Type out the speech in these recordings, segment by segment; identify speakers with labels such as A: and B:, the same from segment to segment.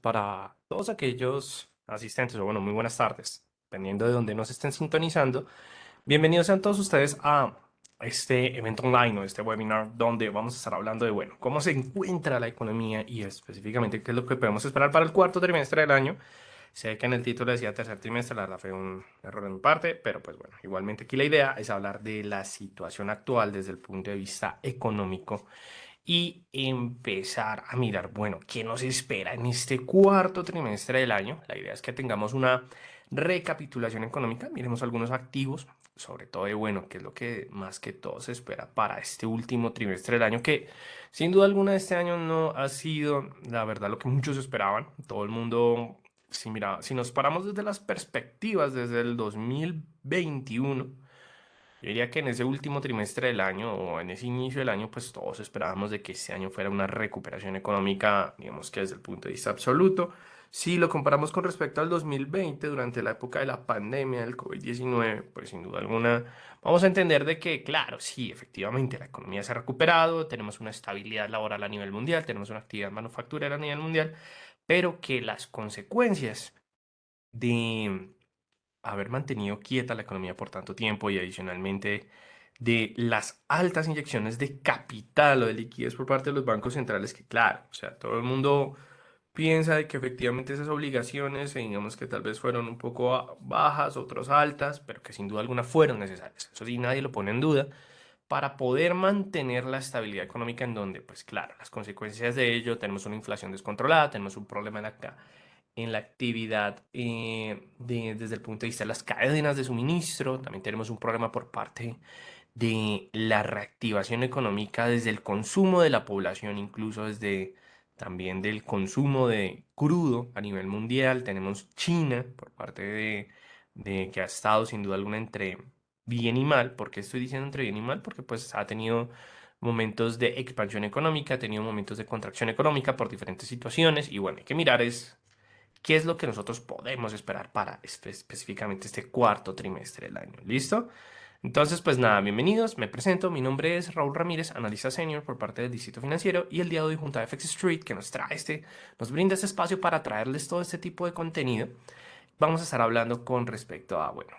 A: para todos aquellos asistentes, o bueno, muy buenas tardes, dependiendo de donde nos estén sintonizando. Bienvenidos sean todos ustedes a este evento online o este webinar donde vamos a estar hablando de, bueno, cómo se encuentra la economía y específicamente qué es lo que podemos esperar para el cuarto trimestre del año. Sé que en el título decía tercer trimestre, la verdad fue un error de mi parte, pero pues bueno, igualmente aquí la idea es hablar de la situación actual desde el punto de vista económico y empezar a mirar, bueno, ¿qué nos espera en este cuarto trimestre del año? La idea es que tengamos una recapitulación económica, miremos algunos activos, sobre todo de, bueno, qué es lo que más que todo se espera para este último trimestre del año, que sin duda alguna este año no ha sido, la verdad, lo que muchos esperaban. Todo el mundo, si mira, si nos paramos desde las perspectivas desde el 2021, yo diría que en ese último trimestre del año o en ese inicio del año, pues todos esperábamos de que este año fuera una recuperación económica, digamos que desde el punto de vista absoluto. Si lo comparamos con respecto al 2020, durante la época de la pandemia del COVID-19, pues sin duda alguna vamos a entender de que, claro, sí, efectivamente la economía se ha recuperado, tenemos una estabilidad laboral a nivel mundial, tenemos una actividad manufacturera a nivel mundial, pero que las consecuencias de haber mantenido quieta la economía por tanto tiempo y adicionalmente de las altas inyecciones de capital o de liquidez por parte de los bancos centrales, que claro, o sea, todo el mundo piensa de que efectivamente esas obligaciones, digamos que tal vez fueron un poco bajas, otros altas, pero que sin duda alguna fueron necesarias. Eso sí, nadie lo pone en duda para poder mantener la estabilidad económica en donde, pues claro, las consecuencias de ello, tenemos una inflación descontrolada, tenemos un problema en la actividad desde el punto de vista de las cadenas de suministro. También tenemos un problema por parte de la reactivación económica desde el consumo de la población, incluso desde también del consumo de crudo a nivel mundial. Tenemos China por parte de que ha estado sin duda alguna entre bien y mal. ¿Por qué estoy diciendo entre bien y mal? Porque pues ha tenido momentos de expansión económica, ha tenido momentos de contracción económica por diferentes situaciones y bueno, hay que mirar es qué es lo que nosotros podemos esperar para específicamente este cuarto trimestre del año. ¿Listo? Entonces, pues nada, bienvenidos, me presento, mi nombre es Raúl Ramírez, analista senior por parte del Distrito Financiero y el día de hoy junto a FX Street que nos brinda este espacio para traerles todo este tipo de contenido. Vamos a estar hablando con respecto a, bueno,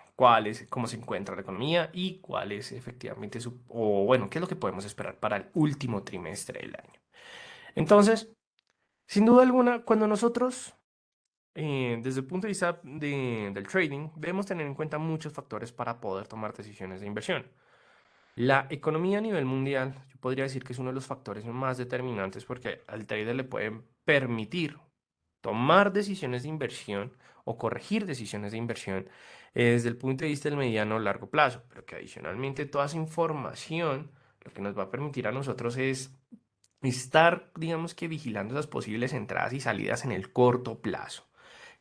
A: cómo se encuentra la economía y cuál es efectivamente o bueno, qué es lo que podemos esperar para el último trimestre del año. Entonces, sin duda alguna, cuando nosotros desde el punto de vista del trading, debemos tener en cuenta muchos factores para poder tomar decisiones de inversión. La economía a nivel mundial, yo podría decir que es uno de los factores más determinantes porque al trader le pueden permitir tomar decisiones de inversión o corregir decisiones de inversión desde el punto de vista del mediano o largo plazo, pero que adicionalmente toda esa información lo que nos va a permitir a nosotros es estar, digamos que vigilando esas posibles entradas y salidas en el corto plazo.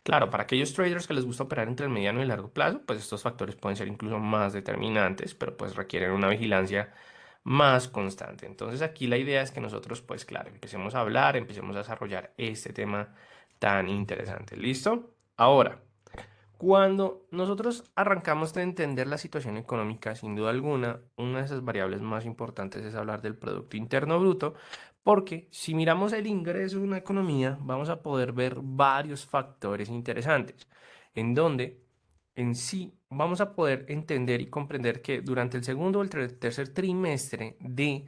A: Claro, para aquellos traders que les gusta operar entre el mediano y el largo plazo, pues estos factores pueden ser incluso más determinantes, pero pues requieren una vigilancia más constante. Entonces aquí la idea es que nosotros, pues claro, empecemos a hablar, empecemos a desarrollar este tema tan interesante. ¿Listo? Ahora, cuando nosotros arrancamos de entender la situación económica, sin duda alguna, una de esas variables más importantes es hablar del Producto Interno Bruto, porque si miramos el ingreso de una economía, vamos a poder ver varios factores interesantes, en donde en sí vamos a poder entender y comprender que durante el segundo o el tercer trimestre de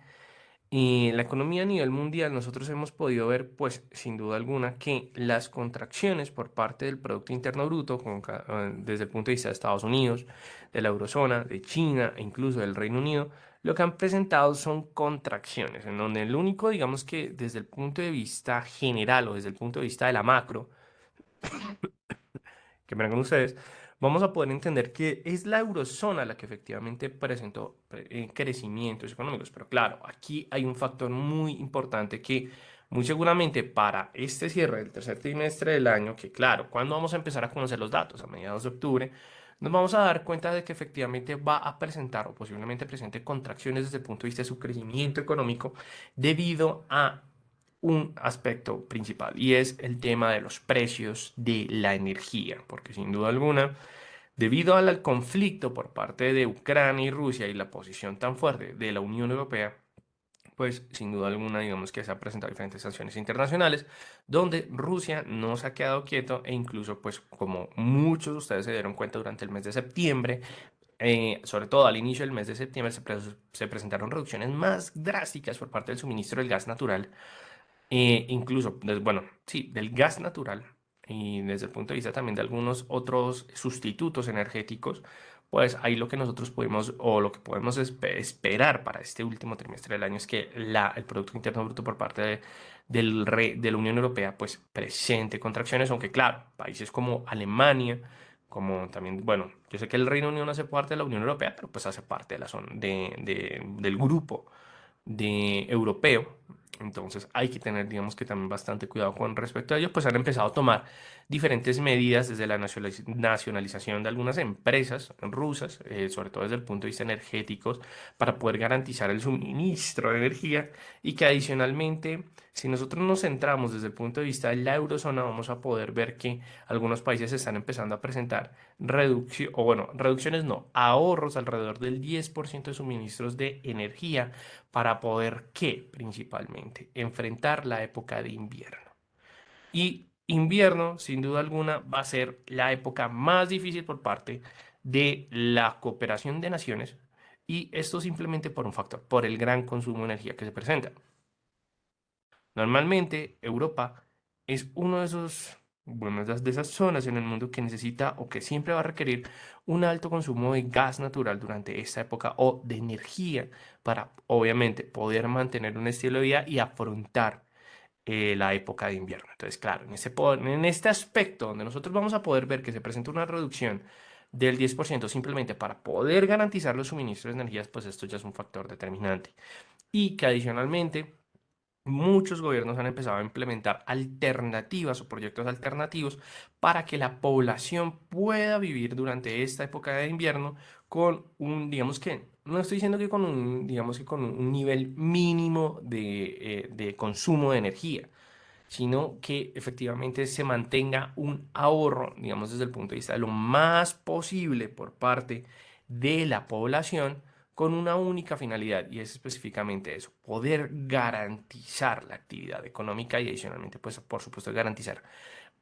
A: la economía a nivel mundial, nosotros hemos podido ver, pues, sin duda alguna, que las contracciones por parte del Producto Interno Bruto, desde el punto de vista de Estados Unidos, de la eurozona, de China e incluso del Reino Unido, lo que han presentado son contracciones, en donde el único, digamos que desde el punto de vista general o desde el punto de vista de la macro, que me con ustedes, vamos a poder entender que es la eurozona la que efectivamente presentó crecimientos económicos. Pero claro, aquí hay un factor muy importante que muy seguramente para este cierre del tercer trimestre del año, que claro, ¿cuándo vamos a empezar a conocer los datos? A mediados de octubre, nos vamos a dar cuenta de que efectivamente va a presentar o posiblemente presente contracciones desde el punto de vista de su crecimiento económico debido a un aspecto principal y es el tema de los precios de la energía, porque sin duda alguna, debido al conflicto por parte de Ucrania y Rusia y la posición tan fuerte de la Unión Europea, pues sin duda alguna, digamos que se han presentado diferentes sanciones internacionales, donde Rusia no se ha quedado quieto e incluso, pues como muchos de ustedes se dieron cuenta durante el mes de septiembre, sobre todo al inicio del mes de septiembre, se presentaron reducciones más drásticas por parte del suministro del gas natural, incluso, bueno, sí, del gas natural y desde el punto de vista también de algunos otros sustitutos energéticos, pues ahí lo que nosotros podemos o lo que podemos esperar para este último trimestre del año es que el Producto Interno Bruto por parte de la Unión Europea pues presente contracciones, aunque claro, países como Alemania, como también, bueno, yo sé que el Reino Unido no hace parte de la Unión Europea, pero pues hace parte de la zona del grupo europeo. Entonces hay que tener, digamos que también bastante cuidado con respecto a ello, pues han empezado a tomar diferentes medidas desde la nacionalización de algunas empresas rusas, sobre todo desde el punto de vista energético, para poder garantizar el suministro de energía y que adicionalmente, si nosotros nos centramos desde el punto de vista de la eurozona, vamos a poder ver que algunos países están empezando a presentar reducción, o bueno, reducciones no, ahorros alrededor del 10% de suministros de energía para poder, ¿qué? Principalmente, enfrentar la época de invierno. Y invierno, sin duda alguna, va a ser la época más difícil por parte de la cooperación de naciones. Y esto simplemente por un factor, por el gran consumo de energía que se presenta. Normalmente, Europa es uno de esos, bueno, de esas zonas en el mundo que necesita o que siempre va a requerir un alto consumo de gas natural durante esta época o de energía para, obviamente, poder mantener un estilo de vida y afrontar la época de invierno. Entonces, claro, en este aspecto donde nosotros vamos a poder ver que se presenta una reducción del 10% simplemente para poder garantizar los suministros de energías, pues esto ya es un factor determinante. Y que adicionalmente muchos gobiernos han empezado a implementar alternativas o proyectos alternativos para que la población pueda vivir durante esta época de invierno con un, digamos que, no estoy diciendo que con un, digamos que con un nivel mínimo de consumo de energía, sino que efectivamente se mantenga un ahorro, digamos, desde el punto de vista de lo más posible por parte de la población con una única finalidad, y es específicamente eso, poder garantizar la actividad económica y adicionalmente, pues, por supuesto, garantizar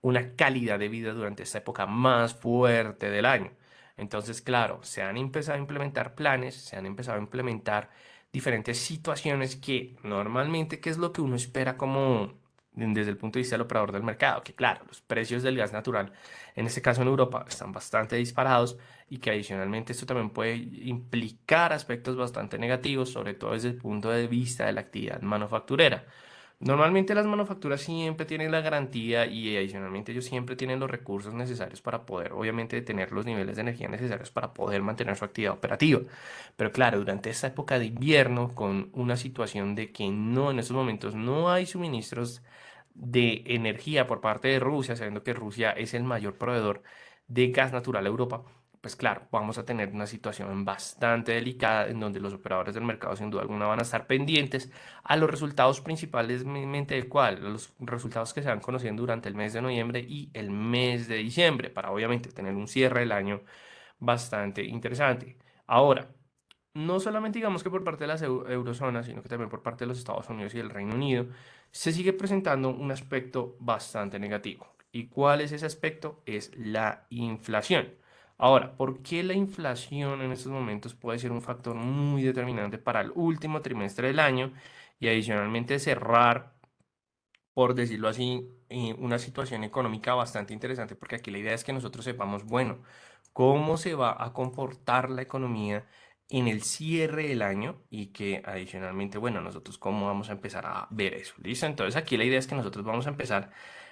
A: una calidad de vida durante esta época más fuerte del año. Entonces, claro, se han empezado a implementar planes, se han empezado a implementar diferentes situaciones que normalmente, ¿qué es lo que uno espera como desde el punto de vista del operador del mercado? Que claro, los precios del gas natural, en este caso en Europa, están bastante disparados y que adicionalmente esto también puede implicar aspectos bastante negativos, sobre todo desde el punto de vista de la actividad manufacturera. Normalmente las manufacturas siempre tienen la garantía y adicionalmente ellos siempre tienen los recursos necesarios para poder, obviamente, tener los niveles de energía necesarios para poder mantener su actividad operativa. Pero claro, durante esta época de invierno, con una situación de que no, en estos momentos no hay suministros de energía por parte de Rusia, sabiendo que Rusia es el mayor proveedor de gas natural a Europa, pues claro, vamos a tener una situación bastante delicada en donde los operadores del mercado sin duda alguna van a estar pendientes a los resultados principalmente de cuál, los resultados que se van conociendo durante el mes de noviembre y el mes de diciembre, para obviamente tener un cierre del año bastante interesante. Ahora, no solamente digamos que por parte de las eurozonas, sino que también por parte de los Estados Unidos y el Reino Unido, se sigue presentando un aspecto bastante negativo. ¿Y cuál es ese aspecto? Es la inflación. Ahora, ¿por qué la inflación en estos momentos puede ser un factor muy determinante para el último trimestre del año y adicionalmente cerrar, por decirlo así, una situación económica bastante interesante? Porque aquí la idea es que nosotros sepamos, bueno, cómo se va a comportar la economía en el cierre del año y que adicionalmente, bueno, nosotros cómo vamos a empezar a ver eso. ¿Listo? Entonces aquí la idea es que nosotros vamos a empezar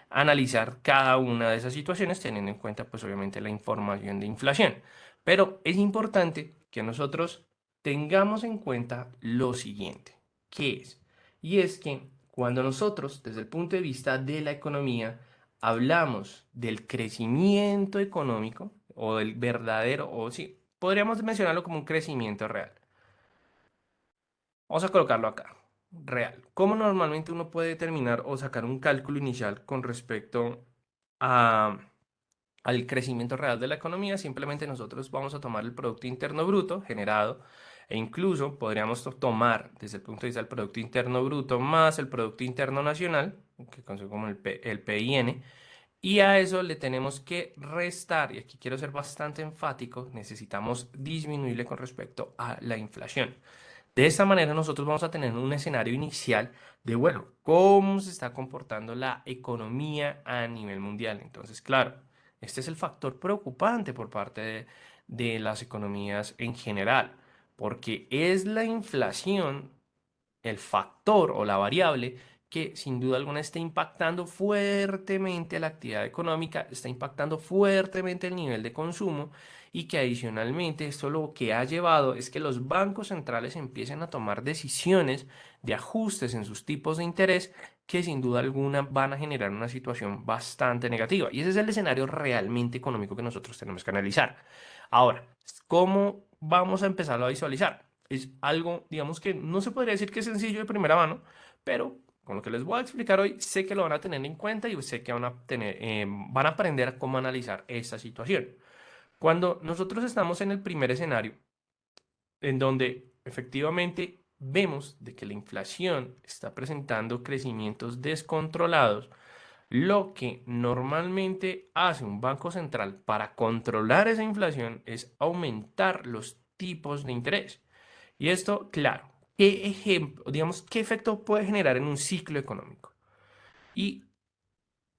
A: a analizar cada una de esas situaciones teniendo en cuenta, pues obviamente, la información de inflación. Pero es importante que nosotros tengamos en cuenta lo siguiente, ¿qué es? Y es que cuando nosotros, desde el punto de vista de la economía, hablamos del crecimiento económico o del verdadero, o sí, podríamos mencionarlo como un crecimiento real. Vamos a colocarlo acá, real. ¿Cómo normalmente uno puede determinar o sacar un cálculo inicial con respecto a, al crecimiento real de la economía? Simplemente nosotros vamos a tomar el Producto Interno Bruto generado E incluso podríamos tomar desde el punto de vista del Producto Interno Bruto más el Producto Interno Nacional, que conoce como el PIN, y a eso le tenemos que restar, y aquí quiero ser bastante enfático, necesitamos disminuirle con respecto a la inflación. De esta manera nosotros vamos a tener un escenario inicial de, bueno, cómo se está comportando la economía a nivel mundial. Entonces, claro, este es el factor preocupante por parte de las economías en general, porque es la inflación el factor o la variable que sin duda alguna está impactando fuertemente la actividad económica, está impactando fuertemente el nivel de consumo y que adicionalmente esto lo que ha llevado es que los bancos centrales empiecen a tomar decisiones de ajustes en sus tipos de interés que sin duda alguna van a generar una situación bastante negativa. Y ese es el escenario realmente económico que nosotros tenemos que analizar. Ahora, ¿cómo vamos a empezarlo a visualizar? Es algo, digamos que no se podría decir que es sencillo de primera mano, pero con lo que les voy a explicar hoy, sé que lo van a tener en cuenta y sé que van a aprender a cómo analizar esta situación. Cuando nosotros estamos en el primer escenario, en donde efectivamente vemos de que la inflación está presentando crecimientos descontrolados, lo que normalmente hace un banco central para controlar esa inflación es aumentar los tipos de interés. Y esto, claro, ¿qué ejemplo, digamos, qué efecto puede generar en un ciclo económico? Y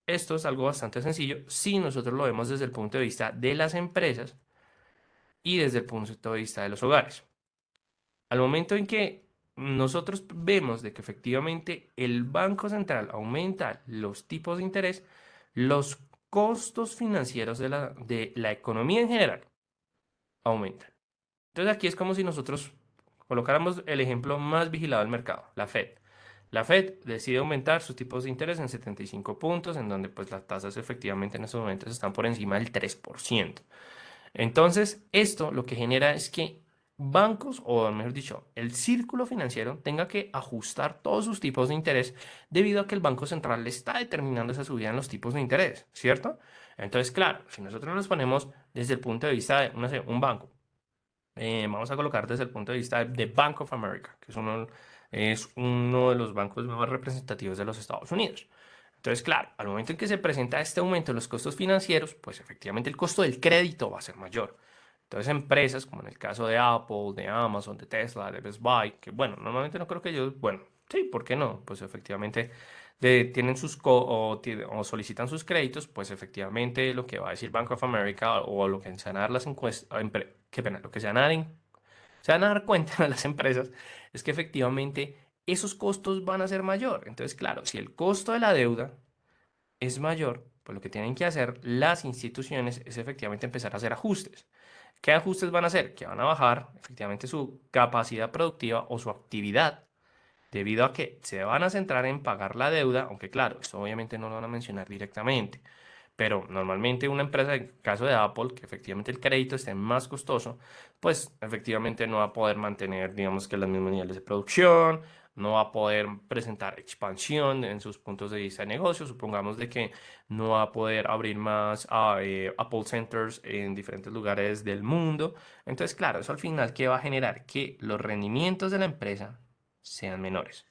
A: esto es algo bastante sencillo si nosotros lo vemos desde el punto de vista de las empresas y desde el punto de vista de los hogares. Al momento en que nosotros vemos de que efectivamente el Banco Central aumenta los tipos de interés, los costos financieros de la economía en general aumentan. Entonces aquí es como si nosotros colocáramos el ejemplo más vigilado del mercado, la Fed. La Fed decide aumentar sus tipos de interés en 75 puntos, en donde pues las tasas efectivamente en estos momentos están por encima del 3%. Entonces, esto lo que genera es que bancos, o mejor dicho, el círculo financiero tenga que ajustar todos sus tipos de interés debido a que el Banco Central le está determinando esa subida en los tipos de interés, ¿cierto? Entonces, claro, si nosotros nos ponemos desde el punto de vista de, no sé, un banco, vamos a colocar desde el punto de vista de Bank of America, que es uno de los bancos más representativos de los Estados Unidos. Entonces, claro, al momento en que se presenta este aumento en los costos financieros, pues efectivamente el costo del crédito va a ser mayor. Entonces, empresas como en el caso de Apple, de Amazon, de Tesla, de Best Buy, que bueno, normalmente no creo que ellos, bueno, sí, ¿por qué no? Pues efectivamente tienen o solicitan sus créditos, pues efectivamente lo que va a decir Bank of America o lo que se van a dar las encuestas, qué pena, lo que se van a dar cuenta las empresas es que efectivamente esos costos van a ser mayor. Entonces, claro, si el costo de la deuda es mayor, pues lo que tienen que hacer las instituciones es efectivamente empezar a hacer ajustes. ¿Qué ajustes van a hacer? Que van a bajar efectivamente su capacidad productiva o su actividad, debido a que se van a centrar en pagar la deuda, aunque claro, esto obviamente no lo van a mencionar directamente. Pero normalmente una empresa, en el caso de Apple, que efectivamente el crédito esté más costoso, pues efectivamente no va a poder mantener, digamos que los mismos niveles de producción, no va a poder presentar expansión en sus puntos de vista de negocio. Supongamos de que no va a poder abrir más Apple Centers en diferentes lugares del mundo. Entonces, claro, eso al final, ¿qué va a generar? Que los rendimientos de la empresa sean menores.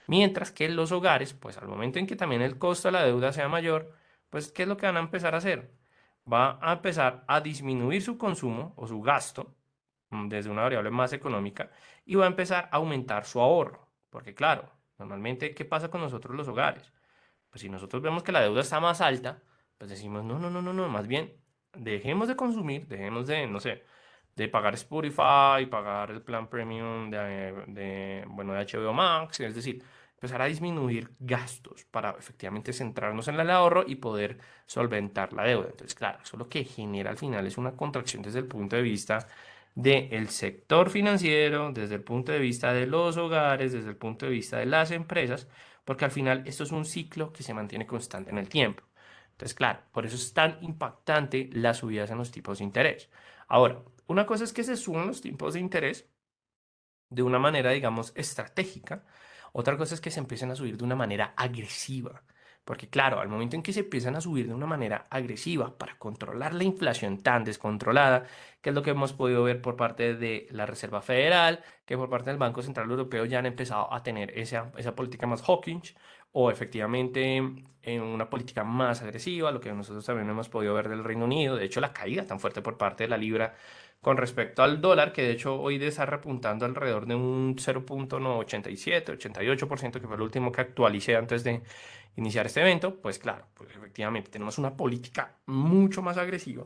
A: Mientras que los hogares, pues al momento en que también el costo de la deuda sea mayor, pues ¿qué es lo que van a empezar a hacer? Va a empezar a disminuir su consumo o su gasto desde una variable más económica y va a empezar a aumentar su ahorro. Porque claro, normalmente, ¿qué pasa con nosotros los hogares? Pues si nosotros vemos que la deuda está más alta, pues decimos, no, no, no, no, no, más bien dejemos de consumir, dejemos de, no sé, de pagar Spotify, pagar el plan premium bueno, de HBO Max, es decir, empezar a disminuir gastos para efectivamente centrarnos en el ahorro y poder solventar la deuda. Entonces, claro, eso lo que genera al final es una contracción desde el punto de vista del sector financiero, desde el punto de vista de los hogares, desde el punto de vista de las empresas, porque al final esto es un ciclo que se mantiene constante en el tiempo. Entonces, claro, por eso es tan impactante las subidas en los tipos de interés. Ahora, una cosa es que se suban los tipos de interés de una manera, digamos, estratégica. Otra cosa es que se empiecen a subir de una manera agresiva. Porque claro, al momento en que se empiezan a subir de una manera agresiva para controlar la inflación tan descontrolada, que es lo que hemos podido ver por parte de la Reserva Federal, que por parte del Banco Central Europeo ya han empezado a tener esa política más hawkish o efectivamente una política más agresiva, lo que nosotros también hemos podido ver del Reino Unido, de hecho la caída tan fuerte por parte de la libra con respecto al dólar, que de hecho hoy está repuntando alrededor de un 0,87, 88%, que fue el último que actualicé antes de iniciar este evento, pues claro, pues efectivamente tenemos una política mucho más agresiva.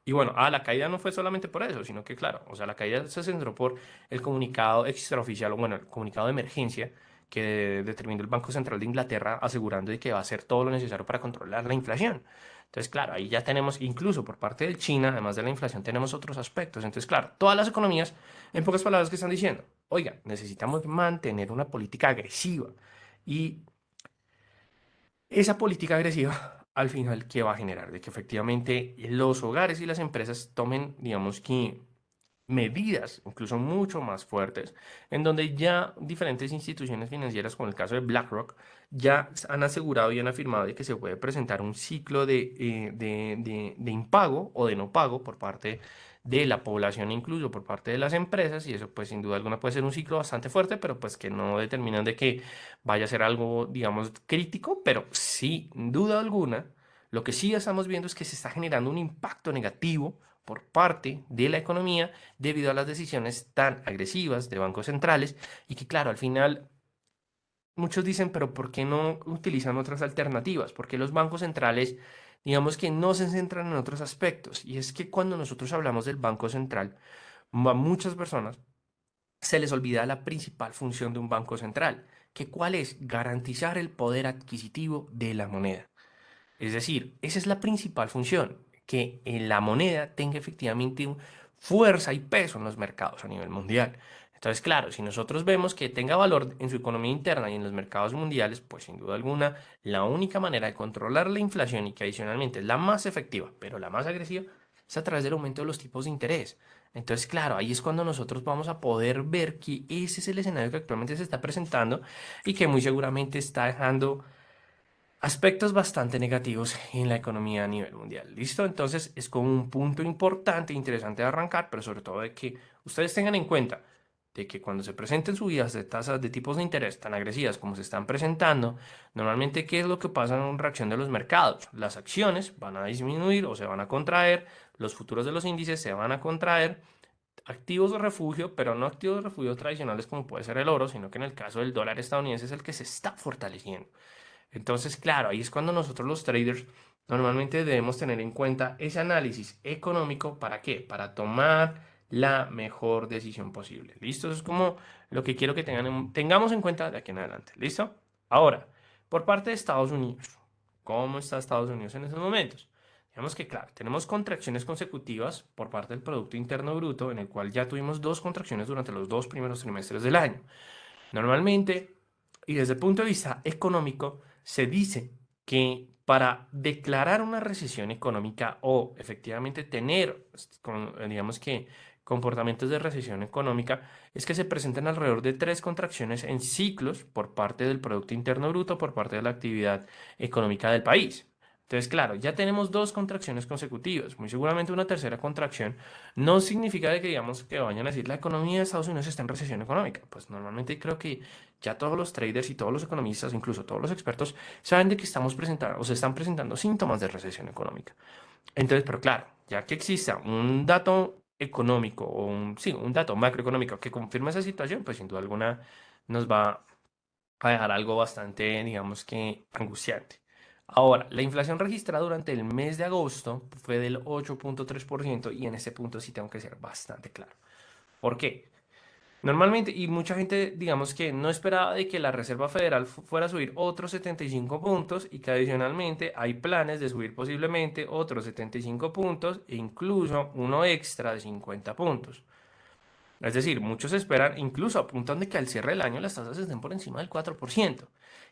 A: Y bueno, la caída no fue solamente por eso, sino que claro, o sea, la caída se centró por el comunicado extraoficial, o bueno, el comunicado de emergencia que determinó el Banco Central de Inglaterra asegurando de que va a hacer todo lo necesario para controlar la inflación. Entonces, claro, ahí ya tenemos, incluso por parte de China, además de la inflación, tenemos otros aspectos. Entonces, claro, todas las economías, en pocas palabras, que están diciendo, oiga, necesitamos mantener una política agresiva. Y esa política agresiva, al final, ¿qué va a generar? De que efectivamente los hogares y las empresas tomen, digamos que, medidas, incluso mucho más fuertes, en donde ya diferentes instituciones financieras, como el caso de BlackRock, ya han asegurado y han afirmado de que se puede presentar un ciclo de impago o de no pago por parte de la población, incluso por parte de las empresas, y eso pues sin duda alguna puede ser un ciclo bastante fuerte, pero pues que no determinan de que vaya a ser algo, digamos, crítico, pero sin duda alguna, lo que sí estamos viendo es que se está generando un impacto negativo por parte de la economía debido a las decisiones tan agresivas de bancos centrales y que claro, al final muchos dicen, pero ¿por qué no utilizan otras alternativas? Porque los bancos centrales, digamos que no se centran en otros aspectos. Y es que cuando nosotros hablamos del Banco Central, a muchas personas se les olvida la principal función de un banco central, que cuál es garantizar el poder adquisitivo de la moneda. Es decir, esa es la principal función, que la moneda tenga efectivamente fuerza y peso en los mercados a nivel mundial. Entonces, claro, si nosotros vemos que tenga valor en su economía interna y en los mercados mundiales, pues sin duda alguna, la única manera de controlar la inflación y que adicionalmente es la más efectiva, pero la más agresiva, es a través del aumento de los tipos de interés. Entonces, claro, ahí es cuando nosotros vamos a poder ver que ese es el escenario que actualmente se está presentando y que muy seguramente está dejando aspectos bastante negativos en la economía a nivel mundial. ¿Listo? Entonces es como un punto importante e interesante de arrancar, pero sobre todo de que ustedes tengan en cuenta de que cuando se presenten subidas de tasas de tipos de interés tan agresivas como se están presentando, normalmente ¿qué es lo que pasa en reacción de los mercados? Las acciones van a disminuir o se van a contraer, los futuros de los índices se van a contraer, activos de refugio, pero no activos de refugio tradicionales como puede ser el oro, sino que en el caso del dólar estadounidense es el que se está fortaleciendo. Entonces, claro, ahí es cuando nosotros los traders normalmente debemos tener en cuenta ese análisis económico. ¿Para qué? Para tomar la mejor decisión posible. ¿Listo? Eso es como lo que quiero que tengamos en cuenta de aquí en adelante. ¿Listo? Ahora, por parte de Estados Unidos, ¿cómo está Estados Unidos en estos momentos? Digamos que, claro, tenemos contracciones consecutivas por parte del Producto Interno Bruto, en el cual ya tuvimos dos contracciones durante los dos primeros trimestres del año. Normalmente, y desde el punto de vista económico, se dice que para declarar una recesión económica o efectivamente tener, digamos que, comportamientos de recesión económica, es que se presenten alrededor de tres contracciones en ciclos por parte del Producto Interno Bruto, por parte de la actividad económica del país. Entonces, claro, ya tenemos dos contracciones consecutivas. Muy seguramente una tercera contracción no significa de que digamos que vayan a decir la economía de Estados Unidos está en recesión económica. Pues normalmente creo que ya todos los traders y todos los economistas, incluso todos los expertos, saben de que estamos presentando o se están presentando síntomas de recesión económica. Entonces, pero claro, ya que exista un dato económico o sí, un dato macroeconómico que confirme esa situación, pues sin duda alguna nos va a dejar algo bastante, digamos que angustiante. Ahora, la inflación registrada durante el mes de agosto fue del 8,3% y en ese punto sí tengo que ser bastante claro. ¿Por qué? Normalmente, y mucha gente, digamos que no esperaba de que la Reserva Federal fuera a subir otros 75 puntos y que adicionalmente hay planes de subir posiblemente otros 75 puntos e incluso uno extra de 50 puntos. Es decir, muchos esperan, incluso apuntan de que al cierre del año las tasas estén por encima del 4%.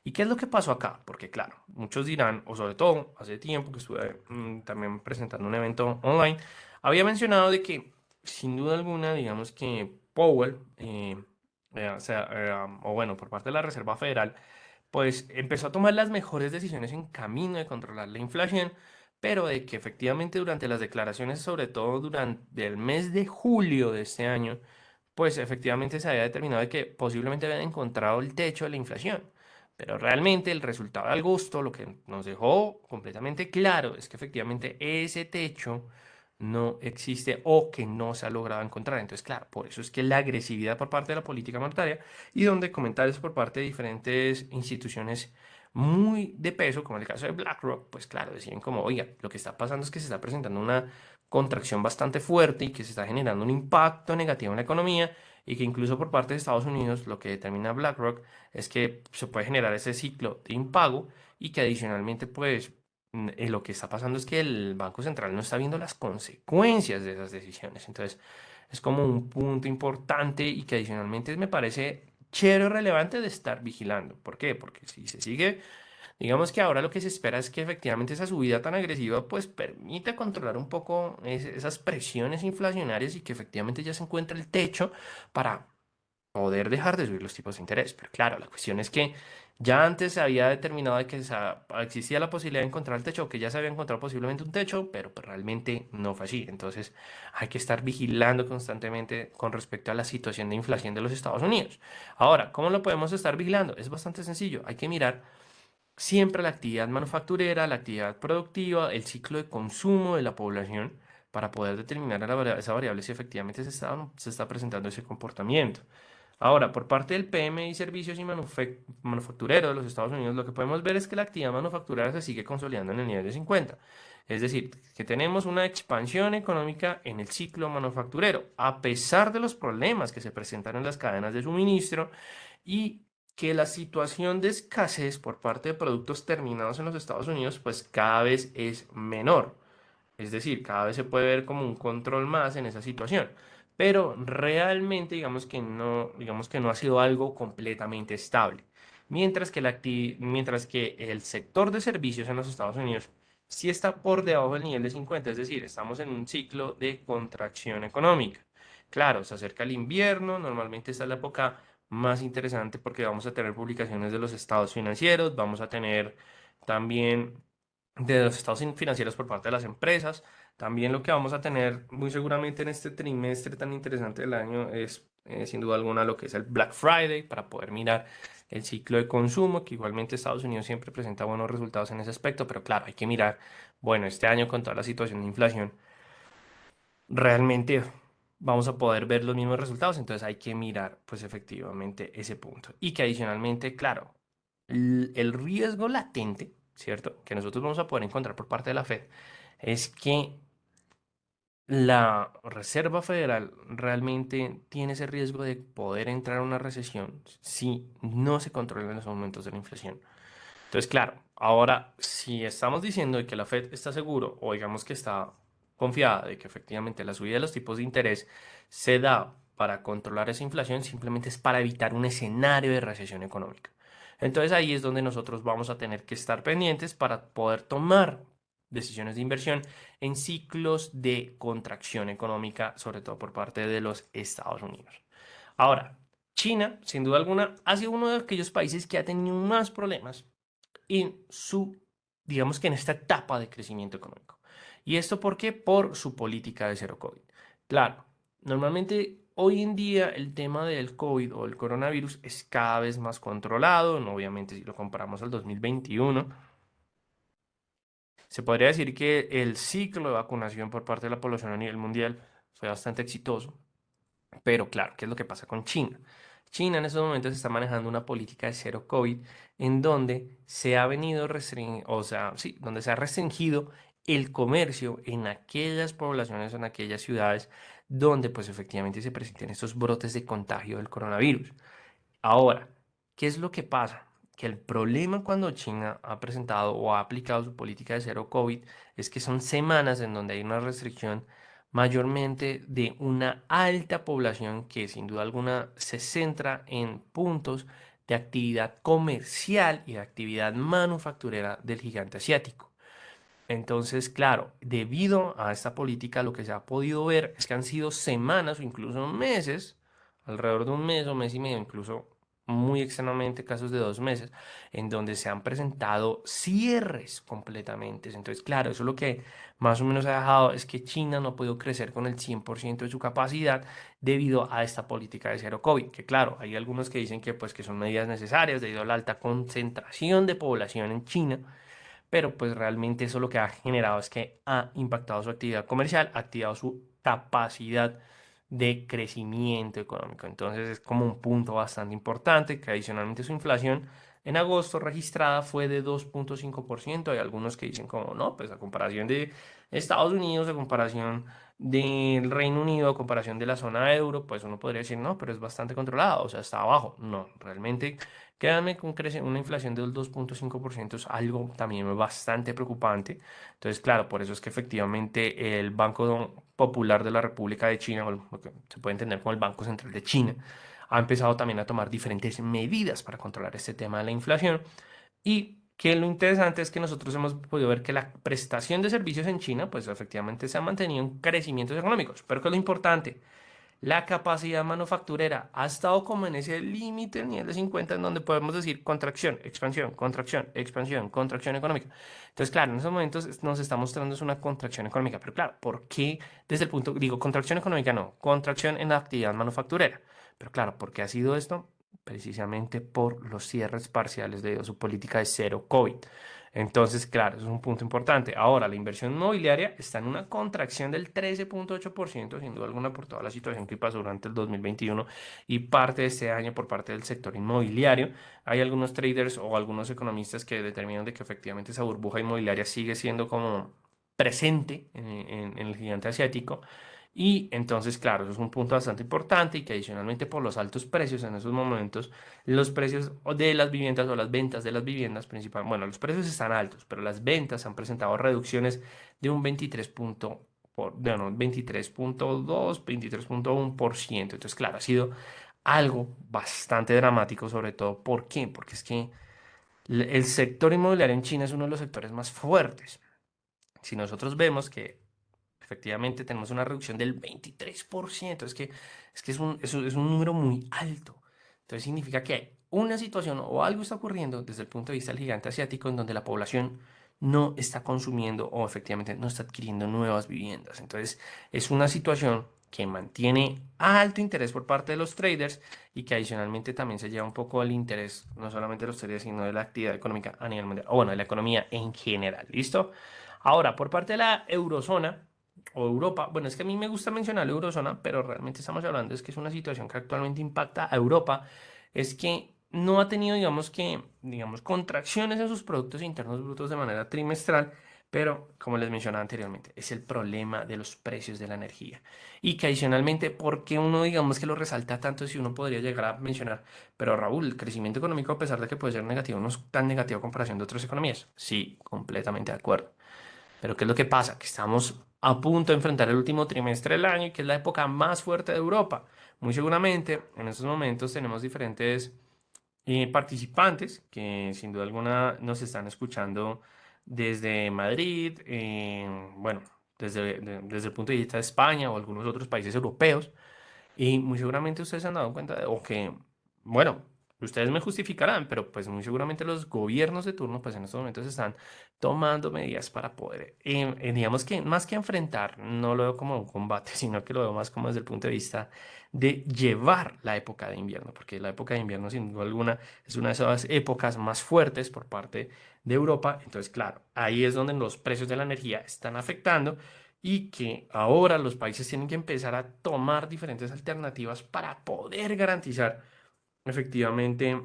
A: ¿Y qué es lo que pasó acá? Porque claro, muchos dirán, o sobre todo hace tiempo que estuve también presentando un evento online, había mencionado de que sin duda alguna, digamos que Powell, o bueno, por parte de la Reserva Federal, pues empezó a tomar las mejores decisiones en camino de controlar la inflación, pero de que efectivamente durante las declaraciones, sobre todo durante el mes de julio de este año, pues efectivamente se había determinado de que posiblemente habían encontrado el techo de la inflación. Pero realmente el resultado de agosto, lo que nos dejó completamente claro es que efectivamente ese techo no existe o que no se ha logrado encontrar. Entonces, claro, por eso es que la agresividad por parte de la política monetaria y donde comentarios por parte de diferentes instituciones muy de peso, como el caso de BlackRock, pues claro, decían como, oiga, lo que está pasando es que se está presentando una contracción bastante fuerte y que se está generando un impacto negativo en la economía y que incluso por parte de Estados Unidos lo que determina BlackRock es que se puede generar ese ciclo de impago y que adicionalmente pues lo que está pasando es que el Banco Central no está viendo las consecuencias de esas decisiones. Entonces, es como un punto importante y que adicionalmente me parece chévere o relevante de estar vigilando. ¿Por qué? Porque si se sigue, digamos que ahora lo que se espera es que efectivamente esa subida tan agresiva pues permita controlar un poco esas presiones inflacionarias y que efectivamente ya se encuentre el techo para poder dejar de subir los tipos de interés. Pero claro, la cuestión es que ya antes se había determinado de que existía la posibilidad de encontrar el techo, que ya se había encontrado posiblemente un techo, pero pues realmente no fue así. Entonces hay que estar vigilando constantemente con respecto a la situación de inflación de los Estados Unidos. Ahora, ¿cómo lo podemos estar vigilando? Es bastante sencillo. Hay que mirar siempre la actividad manufacturera, la actividad productiva, el ciclo de consumo de la población para poder determinar esa variable si efectivamente se está presentando ese comportamiento. Ahora, por parte del PMI Servicios y Manufacturero de los Estados Unidos, lo que podemos ver es que la actividad manufacturera se sigue consolidando en el nivel de 50. Es decir, que tenemos una expansión económica en el ciclo manufacturero, a pesar de los problemas que se presentan en las cadenas de suministro y que la situación de escasez por parte de productos terminados en los Estados Unidos, pues cada vez es menor. Es decir, cada vez se puede ver como un control más en esa situación. Pero realmente digamos que no ha sido algo completamente estable. Mientras que el sector de servicios en los Estados Unidos sí está por debajo del nivel de 50, es decir, estamos en un ciclo de contracción económica. Claro, se acerca el invierno, normalmente esta es la época más interesante porque vamos a tener publicaciones de los estados financieros, vamos a tener también de los estados financieros por parte de las empresas. También lo que vamos a tener muy seguramente en este trimestre tan interesante del año es sin duda alguna lo que es el Black Friday para poder mirar el ciclo de consumo, que igualmente Estados Unidos siempre presenta buenos resultados en ese aspecto, pero claro, hay que mirar, bueno, este año con toda la situación de inflación, realmente vamos a poder ver los mismos resultados, entonces hay que mirar pues efectivamente ese punto. Y que adicionalmente, claro, el riesgo latente, ¿cierto? Que nosotros vamos a poder encontrar por parte de la Fed es que la Reserva Federal realmente tiene ese riesgo de poder entrar a una recesión si no se controlan los aumentos de la inflación. Entonces, claro, ahora si estamos diciendo de que la Fed está seguro o digamos que está confiada de que efectivamente la subida de los tipos de interés se da para controlar esa inflación, simplemente es para evitar un escenario de recesión económica. Entonces ahí es donde nosotros vamos a tener que estar pendientes para poder tomar decisiones de inversión en ciclos de contracción económica, sobre todo por parte de los Estados Unidos. Ahora, China, sin duda alguna, ha sido uno de aquellos países que ha tenido más problemas en digamos que en esta etapa de crecimiento económico. ¿Y esto por qué? Por su política de cero COVID. Claro, normalmente hoy en día el tema del COVID o el coronavirus es cada vez más controlado, ¿no? Obviamente si lo comparamos al 2021, se podría decir que el ciclo de vacunación por parte de la población a nivel mundial fue bastante exitoso. Pero claro, ¿qué es lo que pasa con China? China en estos momentos está manejando una política de cero COVID en donde se ha venido o sea, sí, donde se ha restringido el comercio en aquellas poblaciones, en aquellas ciudades donde pues efectivamente se presenten estos brotes de contagio del coronavirus. Ahora, ¿qué es lo que pasa? Que el problema cuando China ha presentado o ha aplicado su política de cero COVID es que son semanas en donde hay una restricción mayormente de una alta población que sin duda alguna se centra en puntos de actividad comercial y de actividad manufacturera del gigante asiático. Entonces, claro, debido a esta política, lo que se ha podido ver es que han sido semanas o incluso meses, alrededor de un mes o mes y medio, incluso muy extremadamente casos de 2 meses, en donde se han presentado cierres completamente. Entonces, claro, eso lo que más o menos ha dejado es que China no ha podido crecer con el 100% de su capacidad debido a esta política de cero COVID, que claro, hay algunos que dicen que pues que son medidas necesarias debido a la alta concentración de población en China, pero pues realmente eso lo que ha generado es que ha impactado su actividad comercial, ha activado su capacidad de crecimiento económico. Entonces es como un punto bastante importante que adicionalmente su inflación en agosto registrada fue de 2,5%. Hay algunos que dicen como no, pues a comparación de Estados Unidos, a comparación del Reino Unido, a comparación de la zona euro, pues uno podría decir no, pero es bastante controlado, o sea, está abajo. No, realmente créanme que una inflación del 2,5% es algo también bastante preocupante. Entonces, claro, por eso es que efectivamente el Banco Popular de la República de China, o lo que se puede entender como el Banco Central de China, ha empezado también a tomar diferentes medidas para controlar este tema de la inflación. Y que lo interesante es que nosotros hemos podido ver que la prestación de servicios en China, pues efectivamente se ha mantenido en crecimientos económicos. Pero que es lo importante, la capacidad manufacturera ha estado como en ese límite, el nivel de 50, en donde podemos decir contracción, expansión, contracción, expansión, contracción económica. Entonces, claro, en esos momentos nos está mostrando es una contracción económica. Pero claro, ¿por qué desde el punto, digo, contracción económica no, contracción en la actividad manufacturera? Pero claro, ¿por qué ha sido esto? Precisamente por los cierres parciales debido a su política de cero COVID. Entonces, claro, eso es un punto importante. Ahora, la inversión inmobiliaria está en una contracción del 13,8%, sin duda alguna, por toda la situación que pasó durante el 2021 y parte de este año por parte del sector inmobiliario. Hay algunos traders o algunos economistas que determinan de que efectivamente esa burbuja inmobiliaria sigue siendo como presente en el gigante asiático. Y entonces, claro, eso es un punto bastante importante y que adicionalmente por los altos precios en esos momentos, los precios de las viviendas o las ventas de las viviendas principal, bueno, los precios están altos, pero las ventas han presentado reducciones de un 23.2, 23,1%. Entonces, claro, ha sido algo bastante dramático, sobre todo, ¿por qué? Porque es que el sector inmobiliario en China es uno de los sectores más fuertes. Si nosotros vemos que efectivamente tenemos una reducción del 23%, es un número muy alto. Entonces significa que hay una situación o algo está ocurriendo desde el punto de vista del gigante asiático en donde la población no está consumiendo o efectivamente no está adquiriendo nuevas viviendas. Entonces es una situación que mantiene alto interés por parte de los traders y que adicionalmente también se lleva un poco el interés no solamente de los traders, sino de la actividad económica a nivel mundial, o bueno, de la economía en general. ¿Listo? Ahora, por parte de la eurozona o Europa, bueno, es que a mí me gusta mencionar la eurozona, pero realmente estamos hablando es que es una situación que actualmente impacta a Europa, es que no ha tenido, digamos, contracciones en sus productos internos brutos de manera trimestral, pero como les mencionaba anteriormente, es el problema de los precios de la energía. Y que adicionalmente, ¿por qué uno, digamos, que lo resalta tanto si uno podría llegar a mencionar, pero Raúl, el crecimiento económico, a pesar de que puede ser negativo, no es tan negativo a comparación de otras economías? Sí, completamente de acuerdo. Pero ¿qué es lo que pasa? Que estamos a punto de enfrentar el último trimestre del año, que es la época más fuerte de Europa. Muy seguramente en estos momentos tenemos diferentes participantes que sin duda alguna nos están escuchando desde Madrid, bueno, desde el punto de vista de España o algunos otros países europeos. Y muy seguramente ustedes se han dado cuenta o que, bueno, ustedes me justificarán, pero pues muy seguramente los gobiernos de turno, pues en estos momentos están tomando medidas para poder, digamos que más que enfrentar, no lo veo como un combate, sino que lo veo más como desde el punto de vista de llevar la época de invierno, porque la época de invierno sin duda alguna es una de esas épocas más fuertes por parte de Europa. Entonces, claro, ahí es donde los precios de la energía están afectando y que ahora los países tienen que empezar a tomar diferentes alternativas para poder garantizar efectivamente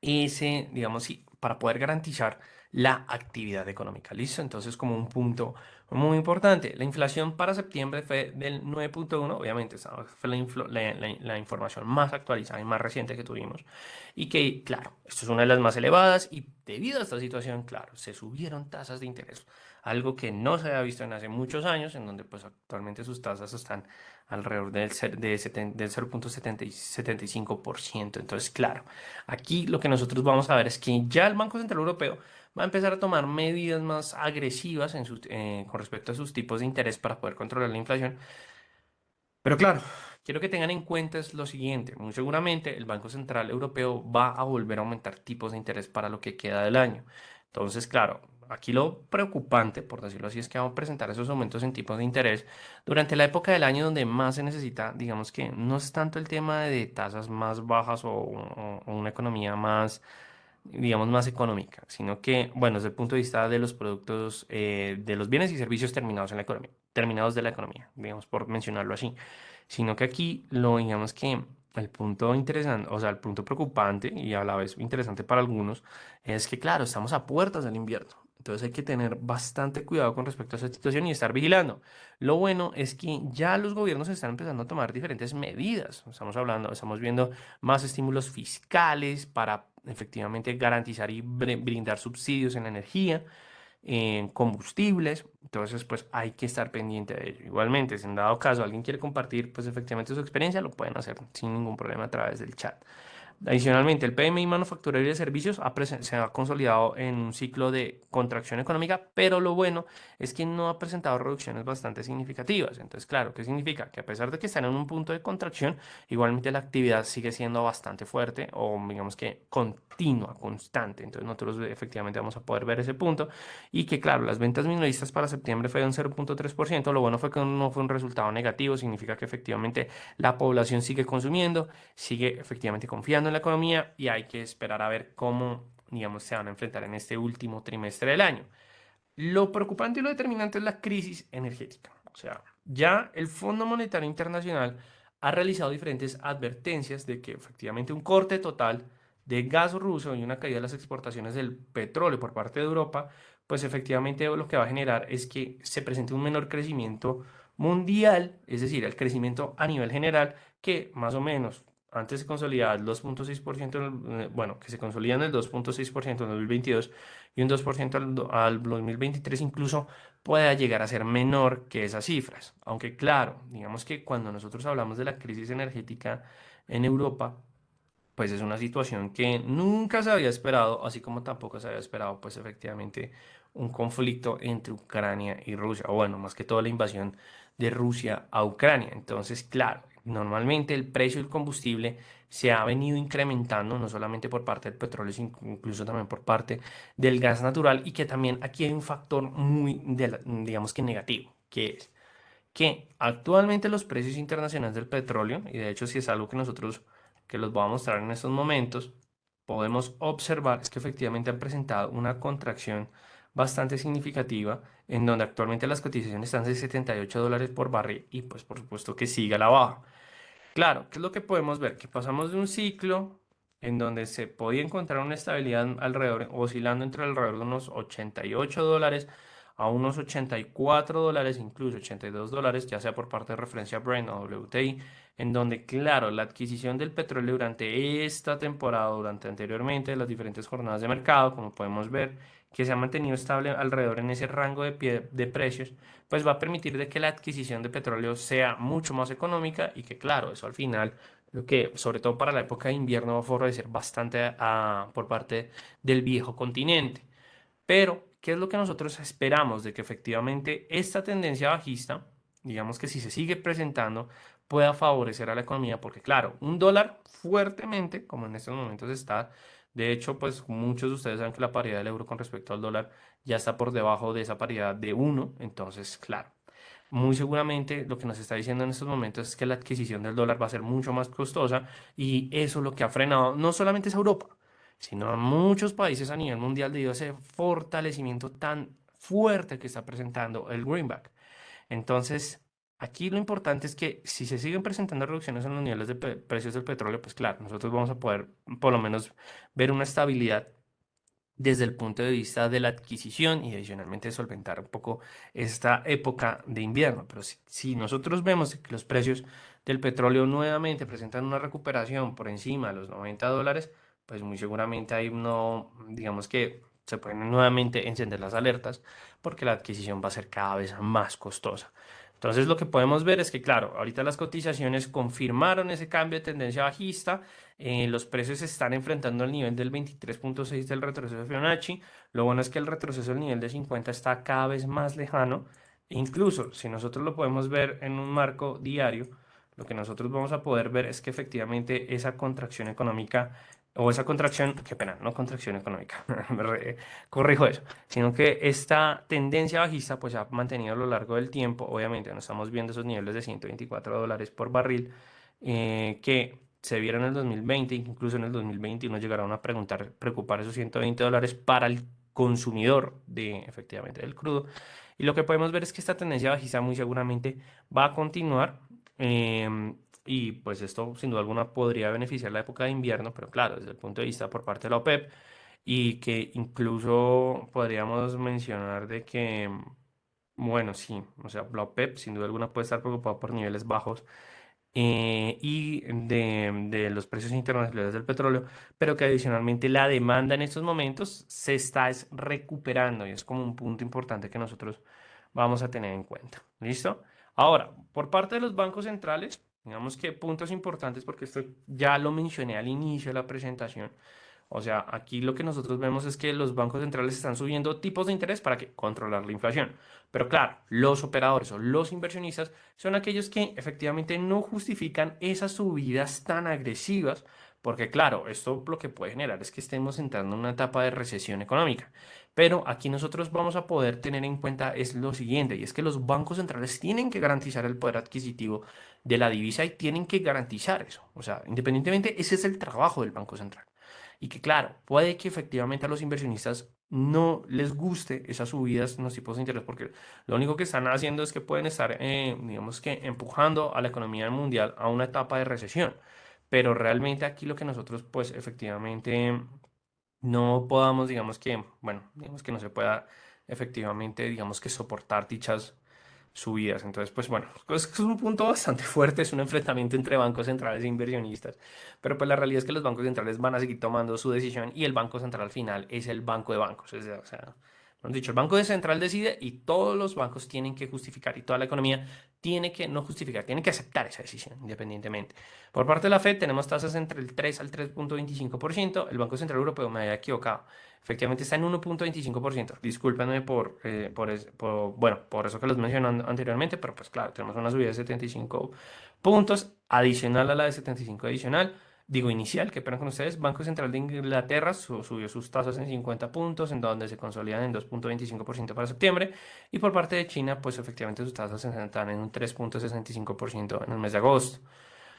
A: digamos, sí, para poder garantizar la actividad económica. ¿Listo? Entonces, como un punto muy importante, la inflación para septiembre fue del 9,1, obviamente, esa fue la información más actualizada y más reciente que tuvimos, y que, claro, esto es una de las más elevadas y debido a esta situación, claro, se subieron tasas de interés, algo que no se había visto en hace muchos años, en donde pues actualmente sus tasas están alrededor del 0,75%. Entonces, claro, aquí lo que nosotros vamos a ver es que ya el Banco Central Europeo va a empezar a tomar medidas más agresivas con respecto a sus tipos de interés para poder controlar la inflación. Pero claro, quiero que tengan en cuenta es lo siguiente. Muy seguramente el Banco Central Europeo va a volver a aumentar tipos de interés para lo que queda del año. Entonces, claro, aquí lo preocupante, por decirlo así, es que vamos a presentar esos aumentos en tipos de interés durante la época del año donde más se necesita, digamos que no es tanto el tema de tasas más bajas o una economía más, digamos, más económica, sino que, bueno, desde el punto de vista de los productos, de los bienes y servicios terminados en la economía, terminados de la economía, digamos, por mencionarlo así, sino que aquí lo, digamos que el punto interesante, o sea, el punto preocupante y a la vez interesante para algunos, es que, claro, estamos a puertas del invierno. Entonces hay que tener bastante cuidado con respecto a esa situación y estar vigilando. Lo bueno es que ya los gobiernos están empezando a tomar diferentes medidas. Estamos hablando, estamos viendo más estímulos fiscales para efectivamente garantizar y brindar subsidios en la energía, en combustibles. Entonces, pues hay que estar pendiente de ello. Igualmente, si en dado caso alguien quiere compartir, pues efectivamente su experiencia, lo pueden hacer sin ningún problema a través del chat. Adicionalmente, el PMI manufacturero y de servicios se ha consolidado en un ciclo de contracción económica, pero lo bueno es que no ha presentado reducciones bastante significativas. Entonces, claro, ¿qué significa? Que a pesar de que están en un punto de contracción, igualmente la actividad sigue siendo bastante fuerte o digamos que continua, constante. Entonces, nosotros efectivamente vamos a poder ver ese punto y que, claro, las ventas minoristas para septiembre fueron 0,3%. Lo bueno fue que no fue un resultado negativo, significa que efectivamente la población sigue consumiendo, sigue efectivamente confiando en la economía y hay que esperar a ver cómo, digamos, se van a enfrentar en este último trimestre del año. Lo preocupante y lo determinante es la crisis energética. O sea, ya el Fondo Monetario Internacional ha realizado diferentes advertencias de que efectivamente un corte total de gas ruso y una caída de las exportaciones del petróleo por parte de Europa, pues efectivamente lo que va a generar es que se presente un menor crecimiento mundial, es decir, el crecimiento a nivel general, que más o menos antes se consolidaba el 2,6%, bueno, que se consolida en el 2,6% en 2022 y un 2% al 2023 incluso pueda llegar a ser menor que esas cifras. Aunque claro, digamos que cuando nosotros hablamos de la crisis energética en Europa, pues es una situación que nunca se había esperado, así como tampoco se había esperado, pues efectivamente, un conflicto entre Ucrania y Rusia, o bueno, más que todo la invasión de Rusia a Ucrania. Entonces, claro, normalmente el precio del combustible se ha venido incrementando, no solamente por parte del petróleo, sino incluso también por parte del gas natural, y que también aquí hay un factor muy, digamos que negativo, que es que actualmente los precios internacionales del petróleo, y de hecho si es algo que nosotros, que los voy a mostrar en estos momentos, podemos observar es que efectivamente han presentado una contracción bastante significativa en donde actualmente las cotizaciones están de $78 por barril y pues por supuesto que sigue a la baja. Claro, ¿qué es lo que podemos ver? Que pasamos de un ciclo en donde se podía encontrar una estabilidad alrededor, oscilando entre alrededor de unos $88 a unos $84, incluso $82, ya sea por parte de referencia Brent o WTI, en donde, claro, la adquisición del petróleo durante esta temporada, durante anteriormente, las diferentes jornadas de mercado, como podemos ver, que se ha mantenido estable alrededor en ese rango de precios pues va a permitir de que la adquisición de petróleo sea mucho más económica y que claro, eso al final, lo que sobre todo para la época de invierno va a favorecer bastante por parte del viejo continente. Pero, ¿qué es lo que nosotros esperamos? De que efectivamente esta tendencia bajista, digamos que si se sigue presentando, pueda favorecer a la economía, porque claro, un dólar fuertemente, como en estos momentos está, de hecho, pues muchos de ustedes saben que la paridad del euro con respecto al dólar ya está por debajo de esa paridad de uno, entonces, claro. Muy seguramente lo que nos está diciendo en estos momentos es que la adquisición del dólar va a ser mucho más costosa y eso lo que ha frenado no solamente es a Europa, sino a muchos países a nivel mundial debido a ese fortalecimiento tan fuerte que está presentando el greenback. Entonces, aquí lo importante es que si se siguen presentando reducciones en los niveles de precios del petróleo, pues claro, nosotros vamos a poder por lo menos ver una estabilidad desde el punto de vista de la adquisición y adicionalmente solventar un poco esta época de invierno. Pero si nosotros vemos que los precios del petróleo nuevamente presentan una recuperación por encima de los $90, pues muy seguramente ahí no, digamos que se pueden nuevamente encender las alertas porque la adquisición va a ser cada vez más costosa. Entonces lo que podemos ver es que, claro, ahorita las cotizaciones confirmaron ese cambio de tendencia bajista, los precios se están enfrentando al nivel del 23,6 del retroceso de Fibonacci. Lo bueno es que el retroceso al nivel de 50 está cada vez más lejano. E incluso si nosotros lo podemos ver en un marco diario, lo que nosotros vamos a poder ver es que efectivamente esa contracción económica o esa contracción, qué pena, no contracción económica, corrijo eso, sino que esta tendencia bajista pues se ha mantenido a lo largo del tiempo. Obviamente no estamos viendo esos niveles de $124 por barril que se vieron en el 2020, incluso en el 2021 llegaron a preocupar esos $120 para el consumidor de efectivamente del crudo. Y lo que podemos ver es que esta tendencia bajista muy seguramente va a continuar. Y pues esto sin duda alguna podría beneficiar la época de invierno, pero claro, desde el punto de vista por parte de la OPEP, y que incluso podríamos mencionar de que, bueno, sí, o sea, la OPEP sin duda alguna puede estar preocupada por niveles bajos y de los precios internacionales del petróleo, pero que adicionalmente la demanda en estos momentos se está recuperando y es como un punto importante que nosotros vamos a tener en cuenta. ¿Listo? Ahora, por parte de los bancos centrales, digamos que puntos importantes, porque esto ya lo mencioné al inicio de la presentación. O sea, aquí lo que nosotros vemos es que los bancos centrales están subiendo tipos de interés para que controlar la inflación. Pero claro, los operadores o los inversionistas son aquellos que efectivamente no justifican esas subidas tan agresivas, porque claro, esto lo que puede generar es que estemos entrando en una etapa de recesión económica. Pero aquí nosotros vamos a poder tener en cuenta es lo siguiente, y es que los bancos centrales tienen que garantizar el poder adquisitivo de la divisa y tienen que garantizar eso. O sea, independientemente, ese es el trabajo del Banco Central. Y que claro, puede que efectivamente a los inversionistas no les guste esas subidas en los tipos de interés, porque lo único que están haciendo es que pueden estar, digamos que, empujando a la economía mundial a una etapa de recesión. Pero realmente aquí lo que nosotros, pues, efectivamente no podamos, digamos que, bueno, digamos que no se pueda efectivamente, digamos que soportar dichas subidas. Entonces, pues bueno, es un punto bastante fuerte, es un enfrentamiento entre bancos centrales e inversionistas, pero pues la realidad es que los bancos centrales van a seguir tomando su decisión y el Banco Central al final es el banco de bancos. O sea, hemos dicho, el Banco Central decide y todos los bancos tienen que justificar y toda la economía tiene que no justificar, tiene que aceptar esa decisión independientemente. Por parte de la Fed tenemos tasas entre el 3 al 3,25%. El Banco Central Europeo me había equivocado. Efectivamente está en 1,25%. Discúlpenme bueno, por eso que los mencioné anteriormente, pero pues claro, tenemos una subida de 75 puntos adicional a la de 75 adicional. Digo inicial, que pena con ustedes. Banco Central de Inglaterra subió sus tasas en 50 puntos, en donde se consolidan en 2,25% para septiembre. Y por parte de China, pues efectivamente sus tasas se están en un 3,65% en el mes de agosto.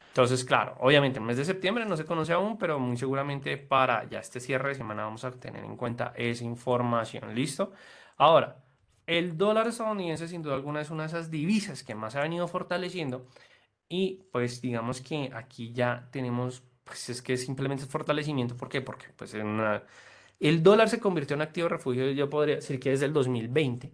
A: Entonces, claro, obviamente el mes de septiembre no se conoce aún, pero muy seguramente para ya este cierre de semana vamos a tener en cuenta esa información. ¿Listo? Ahora, el dólar estadounidense sin duda alguna es una de esas divisas que más se ha venido fortaleciendo y pues digamos que aquí ya tenemos, pues es que simplemente es fortalecimiento. ¿Por qué? Porque pues el dólar se convirtió en activo refugio, yo podría decir que desde el 2020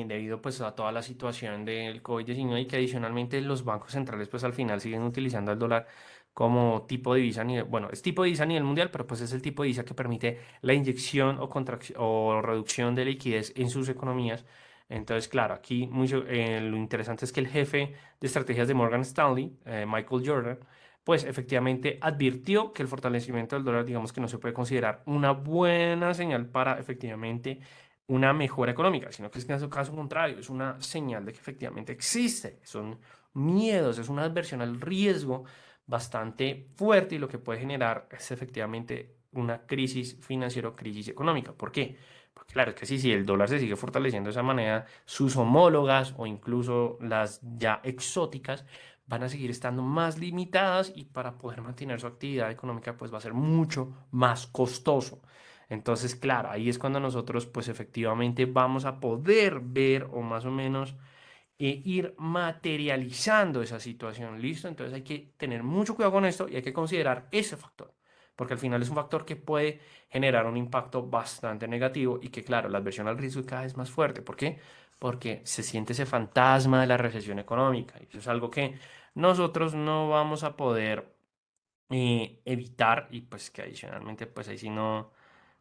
A: debido pues a toda la situación del COVID-19 y que adicionalmente los bancos centrales pues al final siguen utilizando el dólar como tipo de divisa a nivel, bueno, es tipo de divisa a nivel mundial, pero pues es el tipo de divisa que permite la inyección o contracción o reducción de liquidez en sus economías. Entonces, claro, aquí lo interesante es que el jefe de estrategias de Morgan Stanley, Michael Jordan, pues efectivamente advirtió que el fortalecimiento del dólar, digamos que no se puede considerar una buena señal para efectivamente una mejora económica, sino que es que en su caso contrario, es una señal de que efectivamente existe, son miedos, es una adversión al riesgo bastante fuerte y lo que puede generar es efectivamente una crisis financiera o crisis económica. ¿Por qué? Porque claro, es que si el dólar se sigue fortaleciendo de esa manera, sus homólogas o incluso las ya exóticas van a seguir estando más limitadas y para poder mantener su actividad económica pues va a ser mucho más costoso. Entonces, claro, ahí es cuando nosotros, pues efectivamente vamos a poder ver o más o menos ir materializando esa situación. ¿Listo? Entonces hay que tener mucho cuidado con esto y hay que considerar ese factor, porque al final es un factor que puede generar un impacto bastante negativo y que, claro, la adversión al riesgo es cada vez más fuerte. ¿Por qué? Porque se siente ese fantasma de la recesión económica y eso es algo que nosotros no vamos a poder evitar y pues que adicionalmente, pues ahí sí no.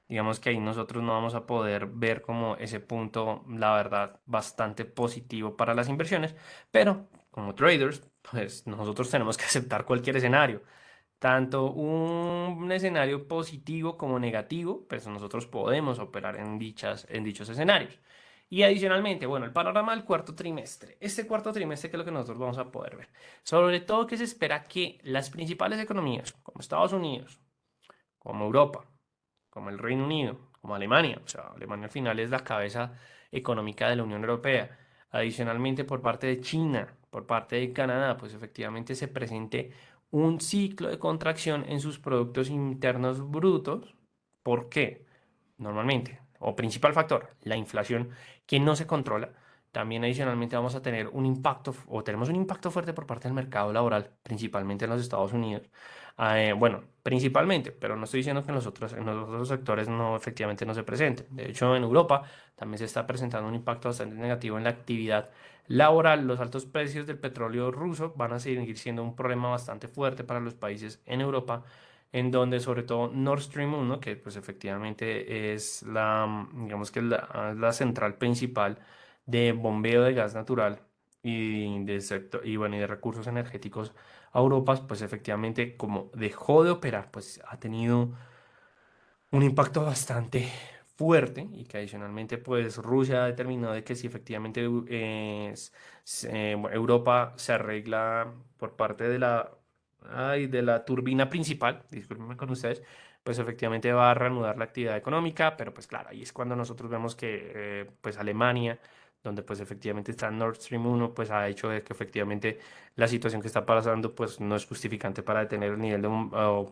A: Digamos que ahí nosotros no vamos a poder ver como ese punto, la verdad, bastante positivo para las inversiones, pero como traders, pues nosotros tenemos que aceptar cualquier escenario, tanto un escenario positivo como negativo, pues nosotros podemos operar en dichos escenarios. Y adicionalmente, bueno, el panorama del cuarto trimestre. Este cuarto trimestre, ¿qué es lo que nosotros vamos a poder ver? Sobre todo que se espera que las principales economías, como Estados Unidos, como Europa, como el Reino Unido, como Alemania, o sea, Alemania al final es la cabeza económica de la Unión Europea. Adicionalmente, por parte de China, por parte de Canadá, pues efectivamente se presente un ciclo de contracción en sus productos internos brutos. ¿Por qué? Normalmente, o principal factor, la inflación que no se controla. También adicionalmente vamos a tener un impacto, o tenemos un impacto fuerte por parte del mercado laboral, principalmente en los Estados Unidos. Bueno, principalmente, pero no estoy diciendo que en los otros sectores no, efectivamente no se presente. De hecho, en Europa también se está presentando un impacto bastante negativo en la actividad laboral. Los altos precios del petróleo ruso van a seguir siendo un problema bastante fuerte para los países en Europa, en donde sobre todo Nord Stream 1, que pues efectivamente es digamos que es la central principal de bombeo de gas natural y de sector, y bueno, y de recursos energéticos a Europa, pues efectivamente como dejó de operar, pues ha tenido un impacto bastante fuerte y que adicionalmente pues Rusia ha determinado de que si efectivamente bueno, Europa se arregla por parte de la turbina principal, discúlpenme con ustedes, pues efectivamente va a reanudar la actividad económica, pero pues claro, ahí es cuando nosotros vemos que pues Alemania, donde pues efectivamente está Nord Stream 1, pues ha hecho de que efectivamente la situación que está pasando pues no es justificante para detener el nivel de o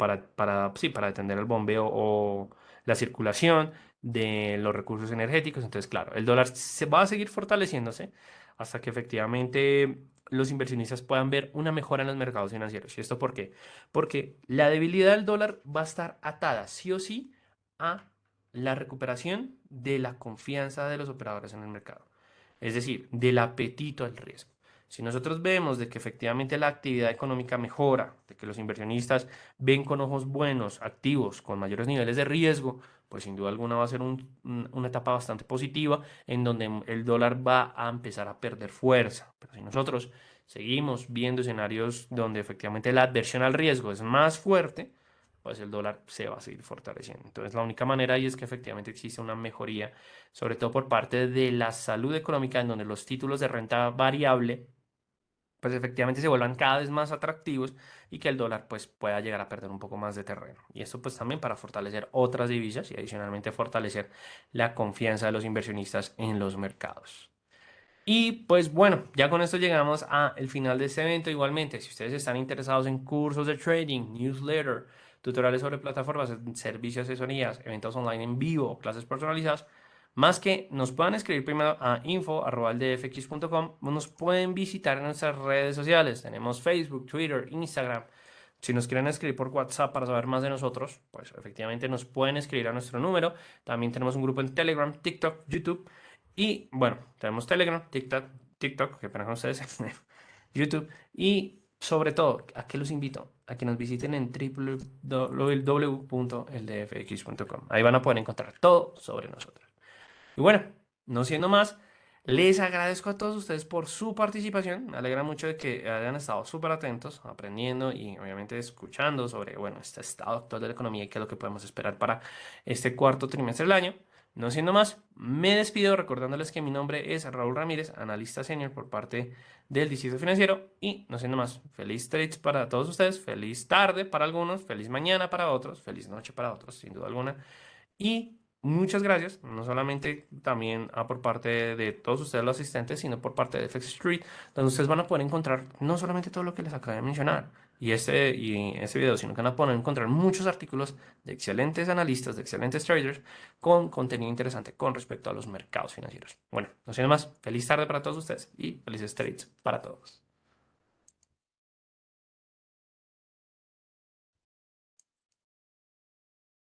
A: sí, para detener el bombeo o la circulación de los recursos energéticos. Entonces, claro, el dólar se va a seguir fortaleciéndose hasta que efectivamente los inversionistas puedan ver una mejora en los mercados financieros. ¿Y esto por qué? Porque la debilidad del dólar va a estar atada sí o sí a la recuperación de la confianza de los operadores en el mercado, es decir, del apetito al riesgo. Si nosotros vemos de que efectivamente la actividad económica mejora, de que los inversionistas ven con ojos buenos, activos, con mayores niveles de riesgo, pues sin duda alguna va a ser una etapa bastante positiva en donde el dólar va a empezar a perder fuerza. Pero si nosotros seguimos viendo escenarios donde efectivamente la adversión al riesgo es más fuerte, pues el dólar se va a seguir fortaleciendo. Entonces la única manera ahí es que efectivamente existe una mejoría, sobre todo por parte de la salud económica, en donde los títulos de renta variable pues efectivamente se vuelvan cada vez más atractivos y que el dólar pues pueda llegar a perder un poco más de terreno. Y esto pues también para fortalecer otras divisas y adicionalmente fortalecer la confianza de los inversionistas en los mercados. Y pues bueno, ya con esto llegamos a el final de este evento. Igualmente, si ustedes están interesados en cursos de trading, newsletter, tutoriales sobre plataformas, servicios, asesorías, eventos online en vivo, clases personalizadas, más que nos puedan escribir primero a info@eldfx.com, nos pueden visitar en nuestras redes sociales. Tenemos Facebook, Twitter, Instagram. Si nos quieren escribir por WhatsApp para saber más de nosotros, pues efectivamente nos pueden escribir a nuestro número. También tenemos un grupo en Telegram, TikTok, YouTube. Y bueno, tenemos Telegram, TikTok, que para ustedes, YouTube. Y sobre todo, ¿a qué los invito? A que nos visiten en www.eldfx.com. Ahí van a poder encontrar todo sobre nosotros. Y bueno, no siendo más, les agradezco a todos ustedes por su participación. Me alegra mucho de que hayan estado súper atentos, aprendiendo y obviamente escuchando sobre, bueno, este estado actual de la economía y qué es lo que podemos esperar para este cuarto trimestre del año. No siendo más, me despido recordándoles que mi nombre es Raúl Ramírez, analista senior por parte del Distrito Financiero. Y no siendo más, feliz trades para todos ustedes, feliz tarde para algunos, feliz mañana para otros, feliz noche para otros, sin duda alguna. Y muchas gracias, no solamente también por parte de todos ustedes los asistentes, sino por parte de FX Street, donde ustedes van a poder encontrar no solamente todo lo que les acabo de mencionar y este video, sino que van a poder encontrar muchos artículos de excelentes analistas, de excelentes traders, con contenido interesante con respecto a los mercados financieros. Bueno, no siendo más, feliz tarde para todos ustedes y felices trades para todos.